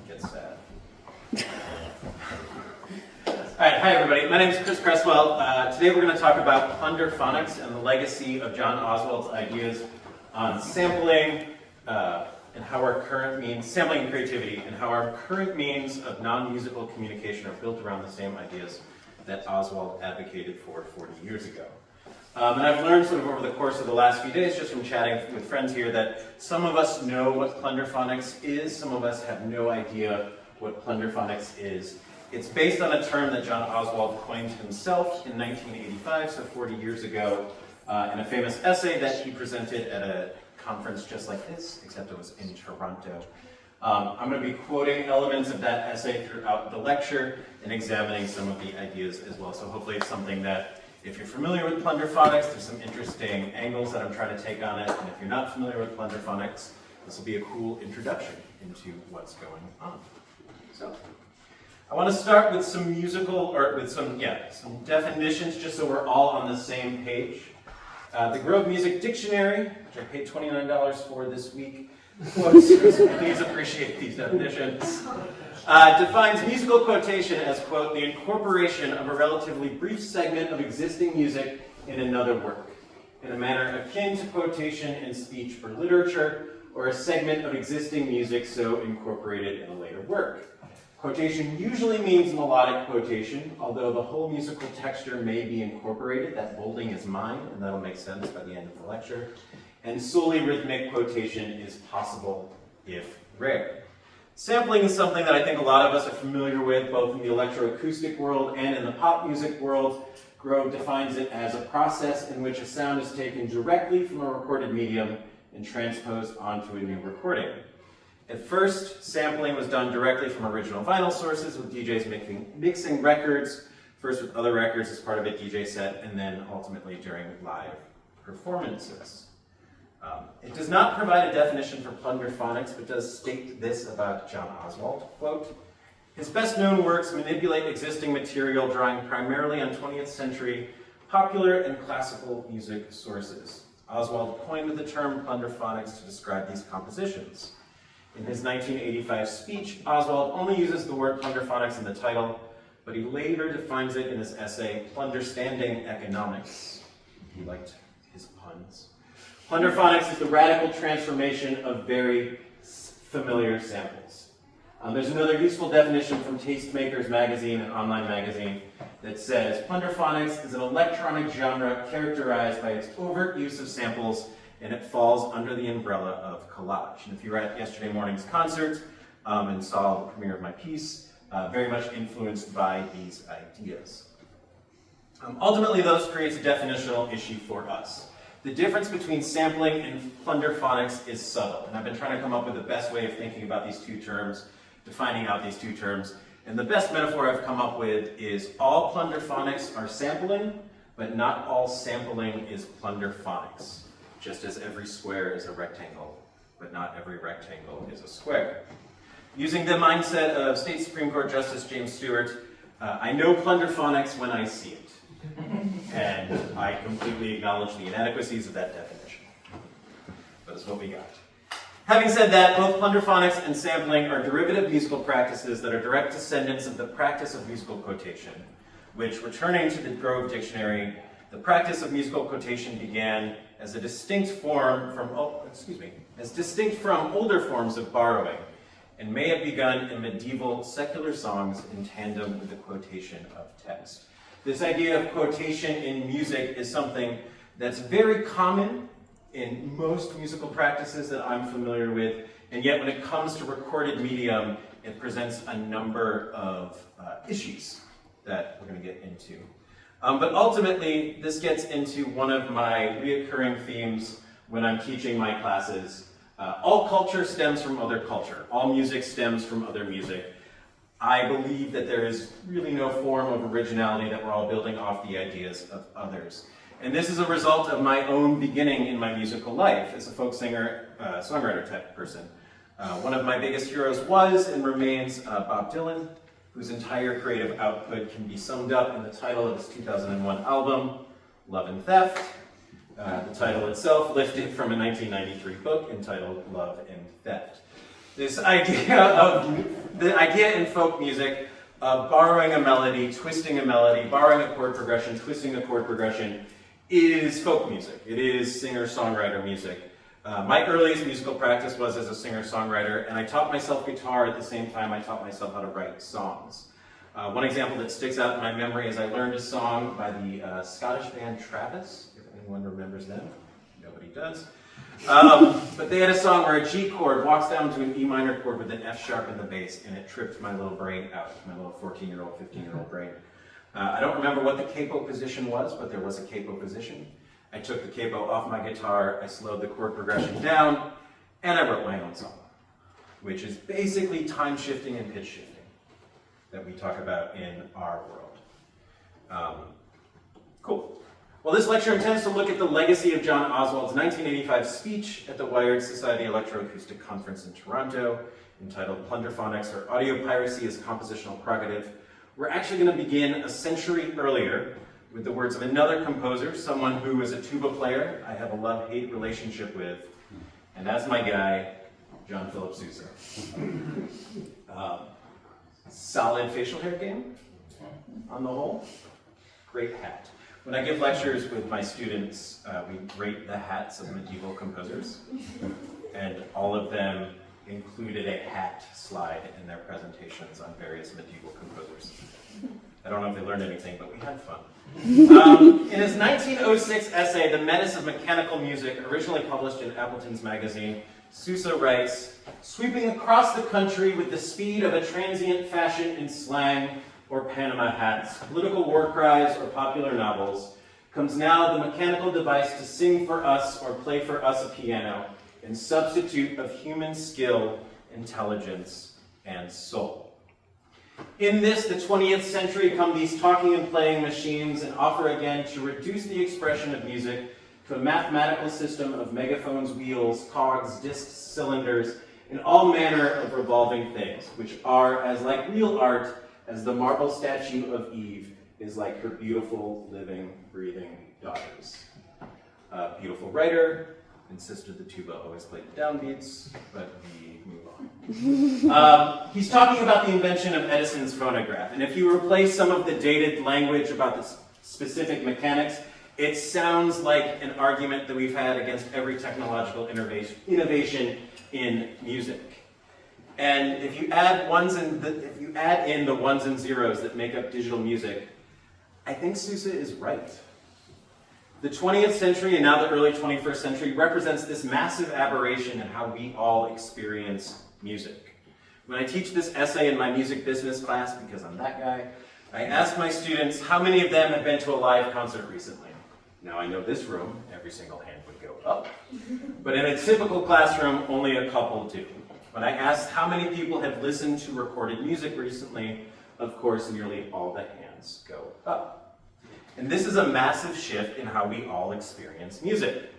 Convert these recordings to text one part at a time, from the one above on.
gets sad. All right, hi everybody. My name is Cresswell. Today we're going to talk about Plunderphonics and the legacy of John Oswald's ideas on sampling and how our current means, sampling and creativity, and how our current means of non-musical communication are built around the same ideas that Oswald advocated for 40 years ago. And I've learned sort of over the course of the last few days, just from chatting with friends here, that some of us know what Plunderphonics is, some of us have no idea what Plunderphonics is. It's based on a term that John Oswald coined himself in 1985, so 40 years ago, in a famous essay that he presented at a conference just like this, except it was in Toronto. I'm going to be quoting elements of that essay throughout the lecture and examining some of the ideas as well. So hopefully it's something that, if you're familiar with Plunderphonics, there's some interesting angles that I'm trying to take on it. And if you're not familiar with Plunderphonics, this will be a cool introduction into what's going on. So, I want to start with some some definitions, just so we're all on the same page. The Grove Music Dictionary, which I paid $29 for this week, quotes, please appreciate these definitions, defines musical quotation as, quote, the incorporation of a relatively brief segment of existing music in another work, in a manner akin to quotation in speech or literature, or a segment of existing music so incorporated in a later work. Quotation usually means melodic quotation, although the whole musical texture may be incorporated. That bolding is mine, and that'll make sense by the end of the lecture. And solely rhythmic quotation is possible if rare. Sampling is something that I think a lot of us are familiar with, both in the electro-acoustic world and in the pop music world. Grove defines it as a process in which a sound is taken directly from a recorded medium and transposed onto a new recording. At first, sampling was done directly from original vinyl sources, with DJs mixing records, first with other records as part of a DJ set, and then ultimately during live performances. It does not provide a definition for Plunderphonics, but does state this about John Oswald, quote, his best-known works manipulate existing material, drawing primarily on 20th century popular and classical music sources. Oswald coined the term Plunderphonics to describe these compositions. In his 1985 speech, Oswald only uses the word Plunderphonics in the title, but he later defines it in his essay, Plunderstanding Economics. He liked his puns. Plunderphonics is the radical transformation of very familiar samples. There's another useful definition from Tastemakers magazine, an online magazine, that says, Plunderphonics is an electronic genre characterized by its overt use of samples, and it falls under the umbrella of collage. And if you were at yesterday morning's concert and saw the premiere of my piece, very much influenced by these ideas. Ultimately, those creates a definitional issue for us. The difference between sampling and Plunderphonics is subtle, and I've been trying to come up with the best way of thinking about these two terms, defining out these two terms, and the best metaphor I've come up with is all Plunderphonics are sampling, but not all sampling is Plunderphonics. Just as every square is a rectangle, but not every rectangle is a square. Using the mindset of State Supreme Court Justice James Stewart, I know Plunderphonics when I see it. And I completely acknowledge the inadequacies of that definition. But it's what we got. Having said that, both Plunderphonics and sampling are derivative musical practices that are direct descendants of the practice of musical quotation, which, returning to the Grove Dictionary, the practice of musical quotation began as a distinct from older forms of borrowing, and may have begun in medieval secular songs in tandem with the quotation of text. This idea of quotation in music is something that's very common in most musical practices that I'm familiar with, and yet when it comes to recorded medium, it presents a number of issues that we're going to get into. But ultimately, this gets into one of my reoccurring themes when I'm teaching my classes. All culture stems from other culture. All music stems from other music. I believe that there is really no form of originality, that we're all building off the ideas of others. And this is a result of my own beginning in my musical life as a folk singer, songwriter type person. One of my biggest heroes was and remains Bob Dylan, whose entire creative output can be summed up in the title of his 2001 album, Love and Theft. The title itself lifted from a 1993 book entitled Love and Theft. This idea in folk music of borrowing a melody, twisting a melody, borrowing a chord progression, twisting a chord progression, is folk music. It is singer-songwriter music. My earliest musical practice was as a singer-songwriter, and I taught myself guitar at the same time I taught myself how to write songs. One example that sticks out in my memory is I learned a song by the Scottish band Travis, if anyone remembers them. Nobody does. But they had a song where a G chord walks down to an E minor chord with an F sharp in the bass, and it tripped my little brain out, my little 14-year-old, 15-year-old brain. I don't remember what the capo position was, but there was a capo position. I took the capo off my guitar, I slowed the chord progression down, and I wrote my own song, which is basically time shifting and pitch shifting that we talk about in our world. Cool. Well, this lecture intends to look at the legacy of John Oswald's 1985 speech at the Wired Society Electro-Acoustic Conference in Toronto, entitled Plunderphonics, or Audio Piracy as Compositional Prerogative. We're actually going to begin a century earlier with the words of another composer, someone who is a tuba player I have a love-hate relationship with, and that's my guy, John Philip Sousa. Solid facial hair game, on the whole. Great hat. When I give lectures with my students, we rate the hats of medieval composers, and all of them included a hat slide in their presentations on various medieval composers. I don't know if they learned anything, but we had fun. In his 1906 essay, The Menace of Mechanical Music, originally published in Appleton's magazine, Sousa writes, "Sweeping across the country with the speed of a transient fashion in slang or Panama hats, political war cries or popular novels, comes now the mechanical device to sing for us or play for us a piano in substitute of human skill, intelligence, and soul. In this, the 20th century, come these talking and playing machines and offer again to reduce the expression of music to a mathematical system of megaphones, wheels, cogs, discs, cylinders, and all manner of revolving things, which are as like real art as the marble statue of Eve is like her beautiful, living, breathing daughters." Beautiful writer, insisted the tuba always played the downbeats, but we move on. He's talking about the invention of Edison's phonograph, and if you replace some of the dated language about the specific mechanics, it sounds like an argument that we've had against every technological innovation in music. And if you add in the ones and zeros that make up digital music, I think Sousa is right. The 20th century and now the early 21st century represents this massive aberration in how we all experience music. When I teach this essay in my music business class, because I'm that guy, I ask my students how many of them have been to a live concert recently. Now I know this room, every single hand would go up. But in a typical classroom, only a couple do. When I asked how many people have listened to recorded music recently, of course, nearly all the hands go up. And this is a massive shift in how we all experience music.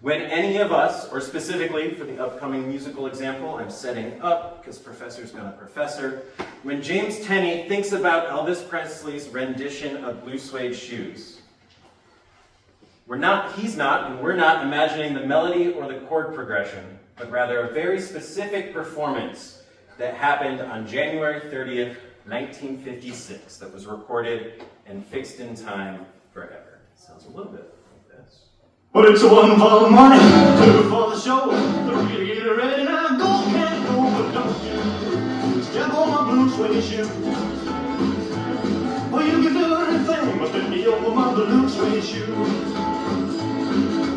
When any of us, or specifically for the upcoming musical example I'm setting up, because Professor's gonna professor, when James Tenney thinks about Elvis Presley's rendition of Blue Suede Shoes, we're not imagining the melody or the chord progression, but rather a very specific performance that happened on January 30th, 1956, that was recorded and fixed in time forever. Sounds a little bit like this. But it's a one for the money, two for the show, three to get ready, now go, can't go, but don't you step on my blue suede shoe. Well, you can do anything but bend me over my blue suede shoe.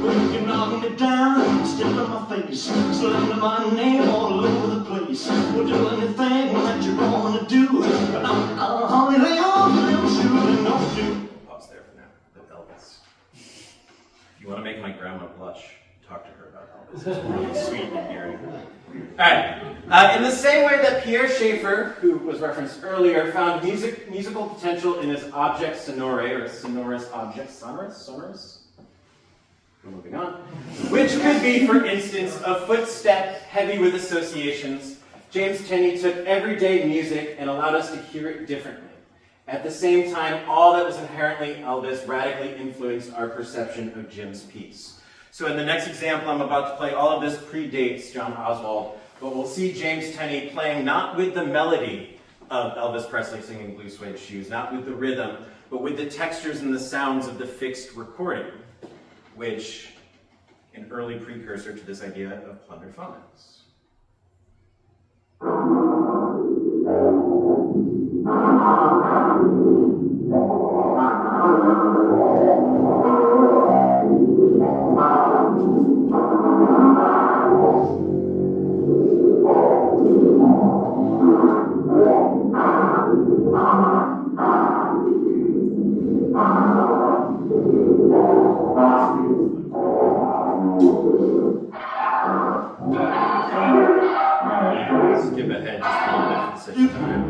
Well, you can knock me down, step in my face, slander my name all over the place. We'll do anything that you want to do, but I'll honey lay on the little shoe and don't do. Pause there for now, with Elvis. If you want to make my grandma blush, talk to her about Elvis. It's really sweet and hearing. Alright, in the same way that Pierre Schaeffer, who was referenced earlier, found musical potential in his object sonore, or sonorous object, sonorous? We're moving on. Which could be, for instance, a footstep heavy with associations. James Tenney took everyday music and allowed us to hear it differently. At the same time, all that was inherently Elvis radically influenced our perception of Jim's piece. So in the next example I'm about to play, all of this predates John Oswald. but we'll see James Tenney playing not with the melody of Elvis Presley singing Blue Suede Shoes, not with the rhythm, but with the textures and the sounds of the fixed recording, which an early precursor to this idea of plunderphonics. Skip ahead just a little bit for the sake of time.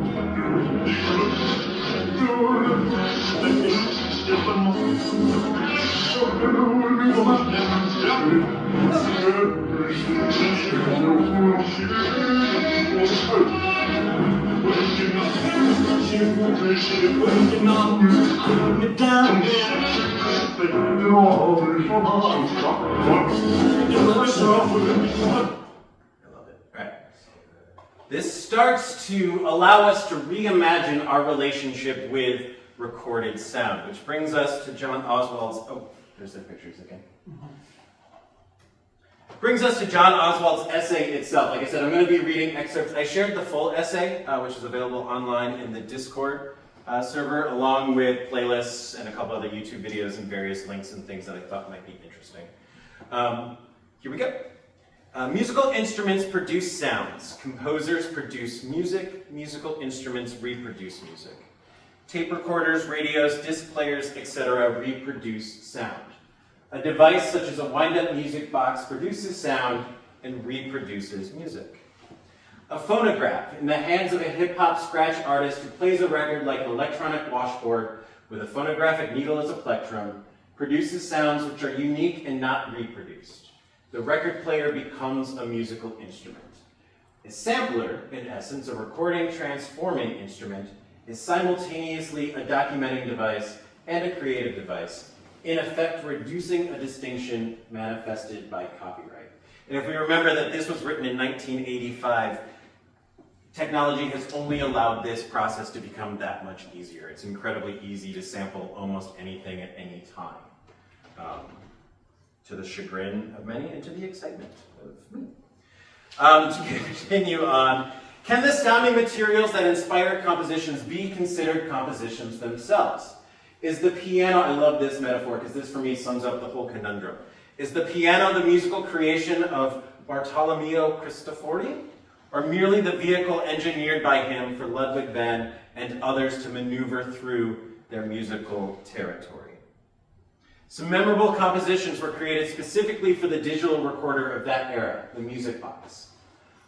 This starts to allow us to reimagine our relationship with recorded sound, which brings us to John Oswald's, oh, there's the pictures again. Brings us to John Oswald's essay itself. Like I said, I'm going to be reading excerpts. I shared the full essay, which is available online in the Discord server, along with playlists and a couple other YouTube videos and various links and things that I thought might be interesting. Here we go. Musical instruments produce sounds. Composers produce music. Musical instruments reproduce music. Tape recorders, radios, disc players, etc. reproduce sound. A device such as a wind-up music box produces sound and reproduces music. A phonograph in the hands of a hip-hop scratch artist who plays a record like an electronic washboard with a phonographic needle as a plectrum produces sounds which are unique and not reproduced. The record player becomes a musical instrument. A sampler, in essence, a recording transforming instrument, is simultaneously a documenting device and a creative device, in effect reducing a distinction manifested by copyright. And if we remember that this was written in 1985, technology has only allowed this process to become that much easier. It's incredibly easy to sample almost anything at any time. To the chagrin of many and to the excitement of me. To continue on, can the sounding materials that inspire compositions be considered compositions themselves? Is the piano, I love this metaphor because this for me sums up the whole conundrum. Is the piano the musical creation of Bartolomeo Cristofori, or merely the vehicle engineered by him for Ludwig van and others to maneuver through their musical territory? Some memorable compositions were created specifically for the digital recorder of that era, the music box.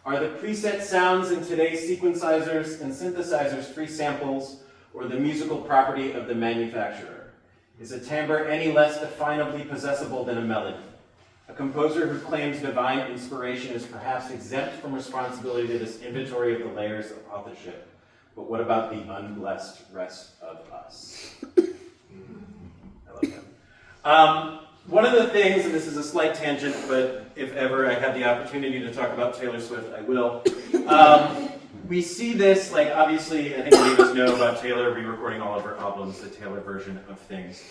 Are the preset sounds in today's sequencers and synthesizers free samples, or the musical property of the manufacturer? Is a timbre any less definably possessible than a melody? A composer who claims divine inspiration is perhaps exempt from responsibility to this inventory of the layers of authorship. But what about the unblessed rest of us? I love that. One of the things, and this is a slight tangent, but if ever I have the opportunity to talk about Taylor Swift, I will. We see this, like obviously, I think many of us know about Taylor re-recording all of her albums, the Taylor version of things.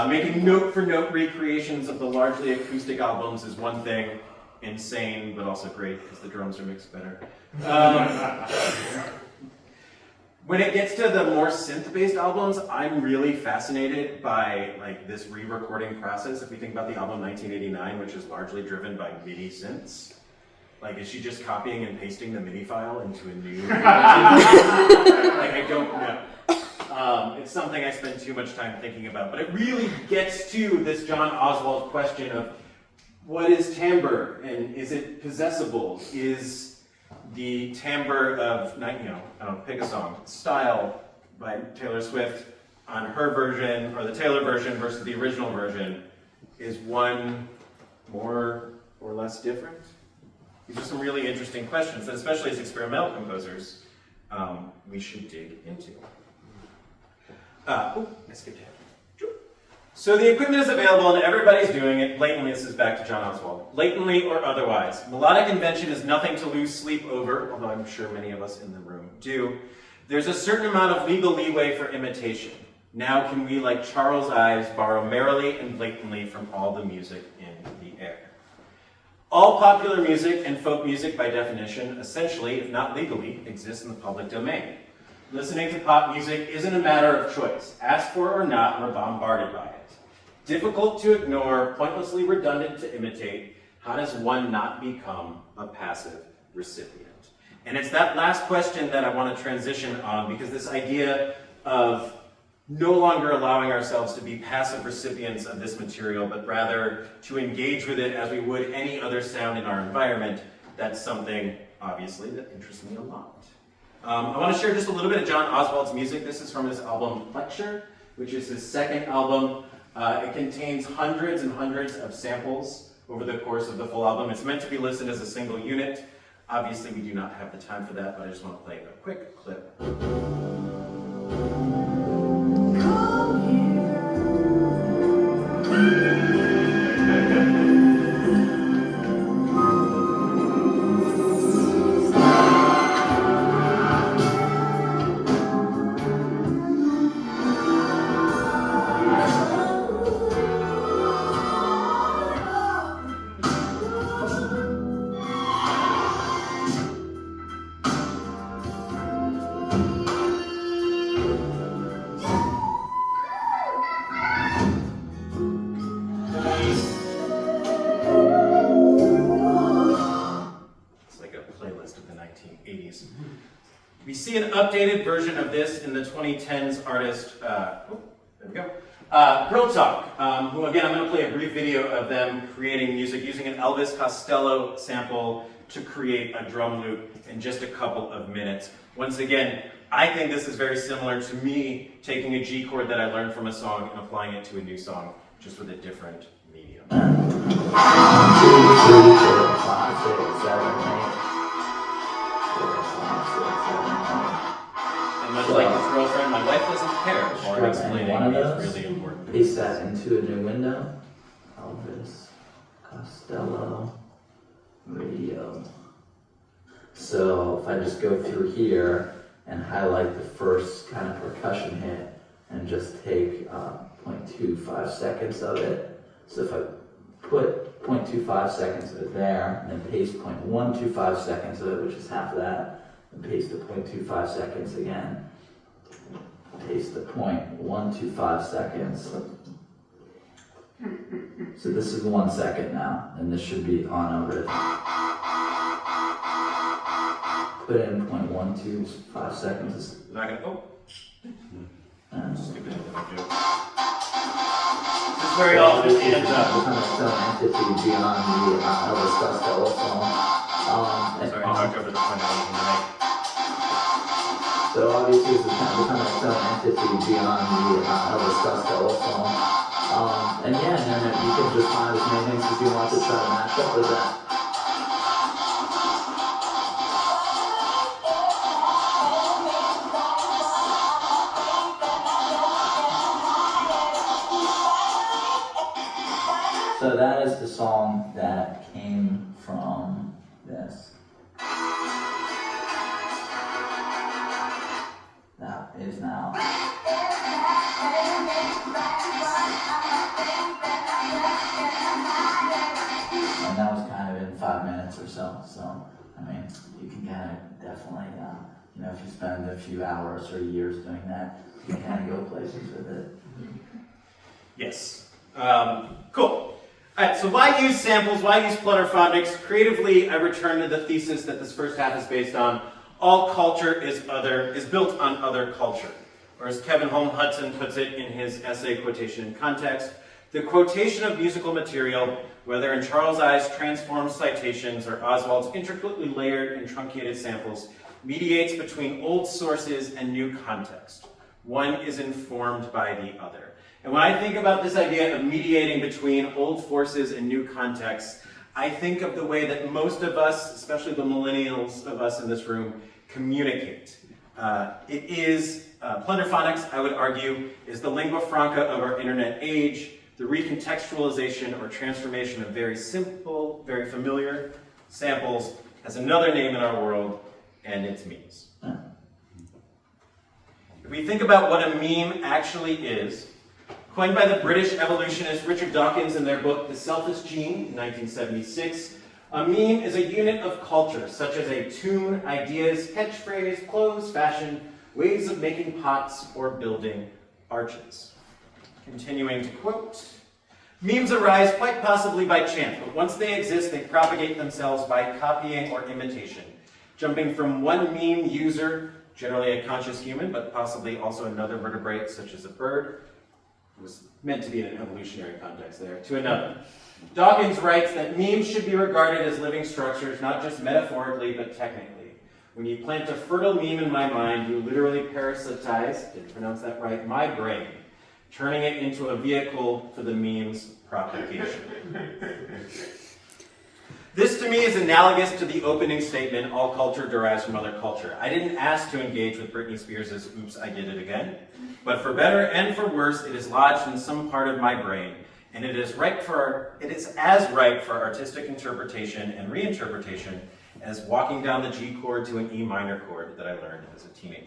Making note-for-note recreations of the largely acoustic albums is one thing, insane, but also great because the drums are mixed better. When it gets to the more synth-based albums, I'm really fascinated by like this re-recording process. If we think about the album 1989, which is largely driven by MIDI synths, like is she just copying and pasting the MIDI file into a new? Like I don't know. It's something I spend too much time thinking about, but it really gets to this John Oswald question of what is timbre and is it possessible? Is the timbre of, pick a song, Style by Taylor Swift on her version, or the Taylor version versus the original version, is one more or less different? These are some really interesting questions that, especially as experimental composers, we should dig into. I skipped ahead. So the equipment is available and everybody's doing it blatantly. This is back to John Oswald. Blatantly or otherwise. Melodic invention is nothing to lose sleep over, although I'm sure many of us in the room do. There's a certain amount of legal leeway for imitation. Now can we, like Charles Ives, borrow merrily and blatantly from all the music in the air? All popular music and folk music, by definition, essentially, if not legally, exists in the public domain. Listening to pop music isn't a matter of choice. Asked for or not, we're bombarded by it. Difficult to ignore, pointlessly redundant to imitate. How does one not become a passive recipient? And it's that last question that I want to transition on, because this idea of no longer allowing ourselves to be passive recipients of this material, but rather to engage with it as we would any other sound in our environment, that's something, obviously, that interests me a lot. I want to share just a little bit of John Oswald's music. This is from his album Lecture, which is his second album. It contains hundreds and hundreds of samples over the course of the full album. It's meant to be listened as a single unit. Obviously, we do not have the time for that, but I just want to play a quick clip. We see an updated version of this in the 2010s artist, there we go, Girl Talk, who again, I'm going to play a brief video of them creating music using an Elvis Costello sample to create a drum loop in just a couple of minutes. Once again, I think this is very similar to me taking a G chord that I learned from a song and applying it to a new song, just with a different medium. And much like his girlfriend, my wife doesn't care, or explaining is really important. Paste that into a new window. Elvis Costello radio. So if I just go through here and highlight the first kind of percussion hit and just take 0.25 seconds of it. So if I put 0.25 seconds of it there, and then paste 0.125 seconds of it, which is half of that, and paste the 0.25 seconds again. Paste the 0.125 seconds. So this is 1 second now, and this should be on a rhythm. Put in 0.125 seconds. I'm not gonna, stupid joke. This very often ends up. Kind of some entity beyond the Elvis Costello song. Sorry, I talked over the point I wanted to make. So obviously this is kind of becoming its own entity beyond the Elvis Costello song. And yeah, and then you can just find as many things as you want to try to match up with that. So that is the song that came from this. That is now. And that was kind of in 5 minutes or so. So, I mean, you can kind of definitely, if you spend a few hours or years doing that, you can kind of go places with it. Yes. Cool. All right, so why use samples? Why use Plunderphonics? Creatively, I return to the thesis that this first half is based on. All culture is built on other culture. Or as Kevin Holm Hudson puts it in his essay Quotation in Context, the quotation of musical material, whether in Charles Ives' transformed citations or Oswald's intricately layered and truncated samples, mediates between old sources and new context. One is informed by the other. And when I think about this idea of mediating between old forces and new contexts, I think of the way that most of us, especially the millennials of us in this room, communicate. It is, Plunderphonics, I would argue, is the lingua franca of our internet age, the recontextualization or transformation of very simple, very familiar samples has another name in our world, and it's memes. If we think about what a meme actually is, coined by the British evolutionist Richard Dawkins in their book The Selfish Gene in 1976, a meme is a unit of culture, such as a tune, ideas, catchphrase, clothes, fashion, ways of making pots, or building arches. Continuing to quote, memes arise quite possibly by chance, but once they exist, they propagate themselves by copying or imitation, jumping from one meme user, generally a conscious human, but possibly also another vertebrate, such as a bird, it was meant to be in an evolutionary context there, to another. Dawkins writes that memes should be regarded as living structures, not just metaphorically, but technically. When you plant a fertile meme in my mind, you literally parasitize, didn't pronounce that right, my brain, turning it into a vehicle for the meme's propagation. This to me is analogous to the opening statement, all culture derives from other culture. I didn't ask to engage with Britney Spears' Oops, I Did It Again, but for better and for worse, it is lodged in some part of my brain, and it is as ripe for artistic interpretation and reinterpretation as walking down the G chord to an E minor chord that I learned as a teenager.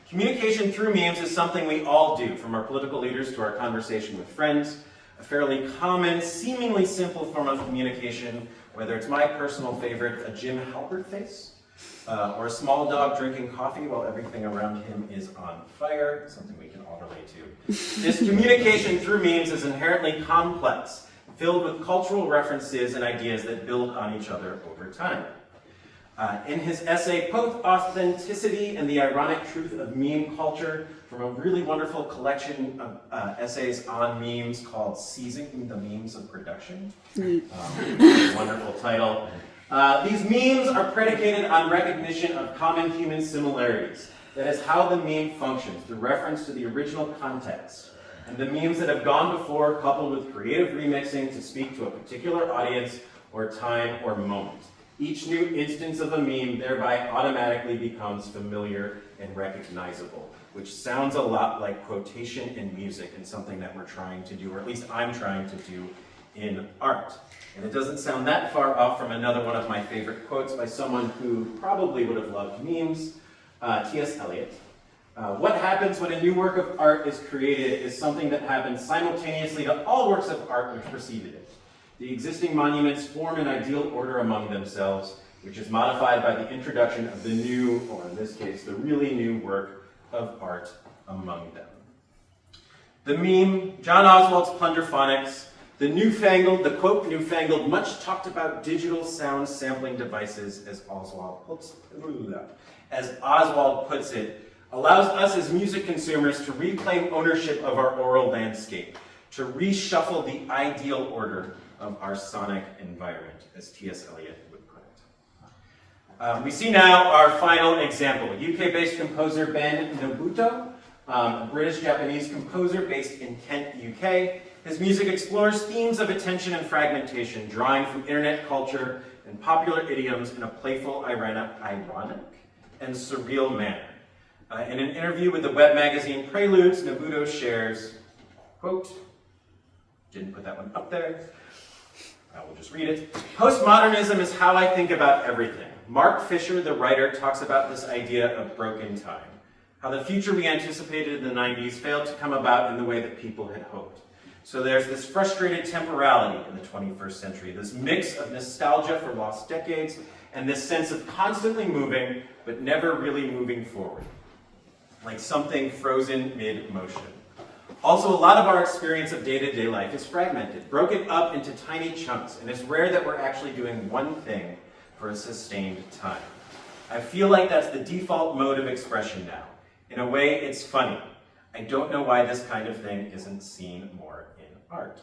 Communication through memes is something we all do, from our political leaders to our conversation with friends, a fairly common, seemingly simple form of communication, whether it's my personal favorite, a Jim Halpert face, or a small dog drinking coffee while everything around him is on fire, something we can all relate to. This communication through memes is inherently complex, filled with cultural references and ideas that build on each other over time. In his essay, Post-Authenticity and the Ironic Truth of Meme Culture, from a really wonderful collection of essays on memes called Seizing the Memes of Production. Wonderful title. These memes are predicated on recognition of common human similarities. That is how the meme functions, through reference to the original context. And the memes that have gone before, coupled with creative remixing to speak to a particular audience or time or moment. Each new instance of a meme thereby automatically becomes familiar and recognizable, which sounds a lot like quotation in music and something that we're trying to do, or at least I'm trying to do in art. And it doesn't sound that far off from another one of my favorite quotes by someone who probably would have loved memes, T.S. Eliot. What happens when a new work of art is created is something that happens simultaneously to all works of art which preceded it. The existing monuments form an ideal order among themselves, which is modified by the introduction of the new, or in this case, the really new work of art among them. The meme, John Oswald's Plunderphonics, the quote, newfangled, much talked about digital sound sampling devices, as Oswald puts it, allows us as music consumers to reclaim ownership of our oral landscape, to reshuffle the ideal order of our sonic environment, as T.S. Eliot would put it. We see now our final example. UK-based composer Ben Nobuto, a British-Japanese composer based in Kent, UK. His music explores themes of attention and fragmentation, drawing from internet culture and popular idioms in a playful, ironic, and surreal manner. In an interview with the web magazine Preludes, Nobuto shares, quote, didn't put that one up there, I will just read it. Postmodernism is how I think about everything. Mark Fisher, the writer, talks about this idea of broken time. How the future we anticipated in the 90s failed to come about in the way that people had hoped. So there's this frustrated temporality in the 21st century, this mix of nostalgia for lost decades, and this sense of constantly moving, but never really moving forward. Like something frozen mid-motion. Also, a lot of our experience of day-to-day life is fragmented, broken up into tiny chunks, and it's rare that we're actually doing one thing for a sustained time. I feel like that's the default mode of expression now. In a way, it's funny. I don't know why this kind of thing isn't seen more in art.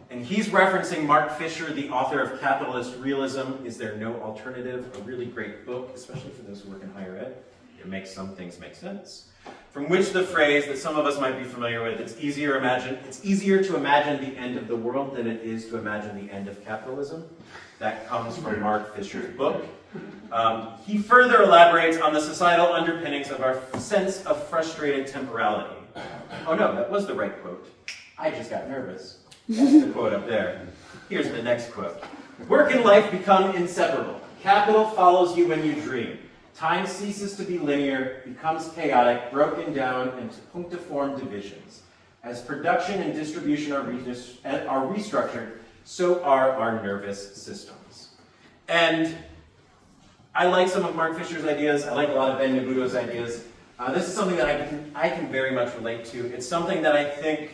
And he's referencing Mark Fisher, the author of Capitalist Realism, Is There No Alternative? A really great book, especially for those who work in higher ed. It makes some things make sense. From which the phrase that some of us might be familiar with, it's easier to imagine the end of the world than it is to imagine the end of capitalism. That comes from Mark Fisher's book. He further elaborates on the societal underpinnings of our sense of frustrated temporality. Oh no, that was the right quote. I just got nervous. That's the quote up there. Here's the next quote. Work and life become inseparable. Capital follows you when you dream. Time ceases to be linear, becomes chaotic, broken down into punctiform divisions. As production and distribution are restructured, so are our nervous systems. And I like some of Mark Fisher's ideas. I like a lot of Ben Nabuto's ideas. This is something that I can very much relate to. It's something that I think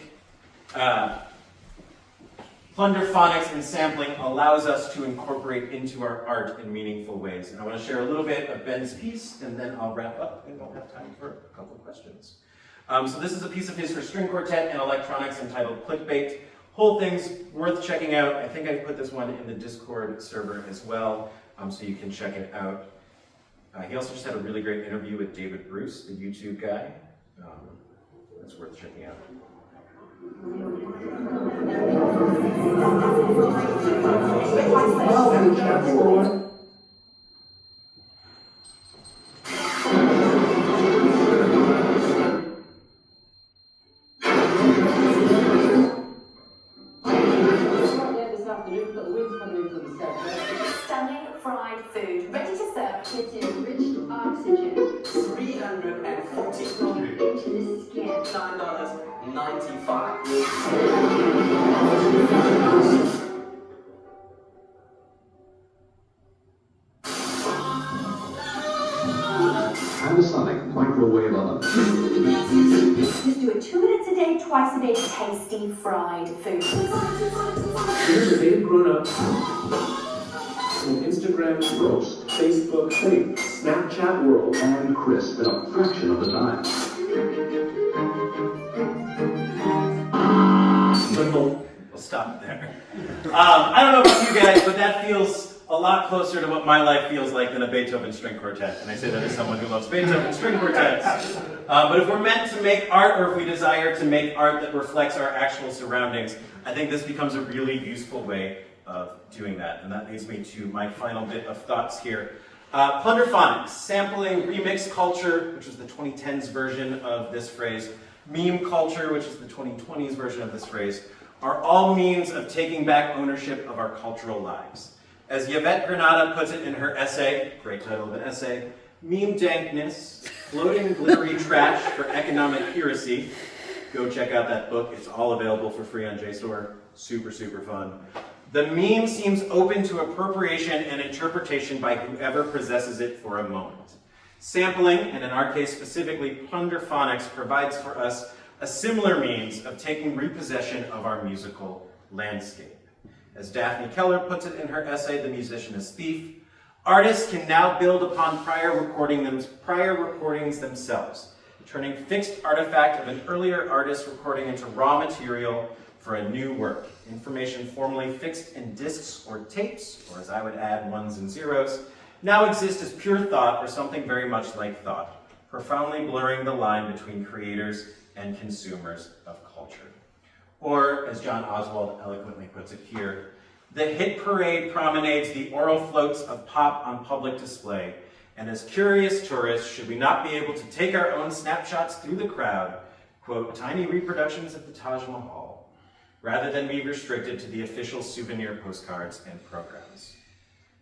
Plunderphonics and sampling allows us to incorporate into our art in meaningful ways. And I want to share a little bit of Ben's piece, and then I'll wrap up, and we'll have time for a couple of questions. So this is a piece of his for string quartet and electronics entitled Clickbait. Whole thing's worth checking out. I think I put this one in the Discord server as well, so you can check it out. He also just had a really great interview with David Bruce, the YouTube guy. That's worth checking out. Stunning fried food, ready to serve with enriched oxygen. 340 Into the skin. $9.95. Panasonic microwave oven. Just do it 2 minutes a day, twice a day, tasty fried food. Here's a native grown-up in Instagram roast, Facebook fame, Snapchat world, and crisp in a fraction of the time. We'll stop there. I don't know about you guys, but that feels a lot closer to what my life feels like than a Beethoven string quartet. And I say that as someone who loves Beethoven string quartets. But if we're meant to make art, or if we desire to make art that reflects our actual surroundings, I think this becomes a really useful way of doing that. And that leads me to my final bit of thoughts here. Plunderphonics, sampling, remix culture, which is the 2010s version of this phrase, meme culture, which is the 2020s version of this phrase, are all means of taking back ownership of our cultural lives. As Yvette Granada puts it in her essay, great title of an essay, meme dankness, floating glittery trash for economic piracy. Go check out that book. It's all available for free on JSTOR. Super, super fun. The meme seems open to appropriation and interpretation by whoever possesses it for a moment. Sampling, and in our case specifically Plunderphonics, provides for us a similar means of taking repossession of our musical landscape. As Daphne Keller puts it in her essay, The Musician as Thief, artists can now build upon prior recordings themselves, turning fixed artifact of an earlier artist's recording into raw material for a new work. Information formerly fixed in discs or tapes, or as I would add, ones and zeros, now exist as pure thought or something very much like thought, profoundly blurring the line between creators and consumers of culture. Or, as John Oswald eloquently puts it here, the hit parade promenades the oral floats of pop on public display, and as curious tourists, should we not be able to take our own snapshots through the crowd, quote, tiny reproductions of the Taj Mahal, rather than be restricted to the official souvenir postcards and programs.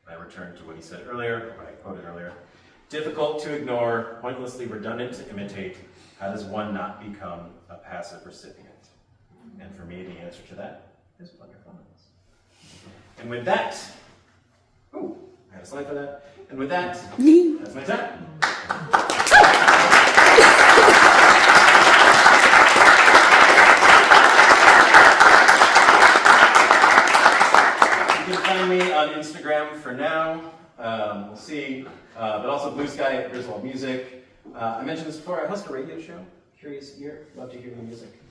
I return to what he said earlier, what I quoted earlier. Difficult to ignore, pointlessly redundant to imitate, how does one not become a passive recipient? And for me, the answer to that is Plunderphonics. And with that, I had a slide for that. And with that, that's my time. You can find me on Instagram for now. We'll see. But also Blue Sky at Griswold Music. I mentioned this before. I host a radio show. Curious Ear. Love to hear your music.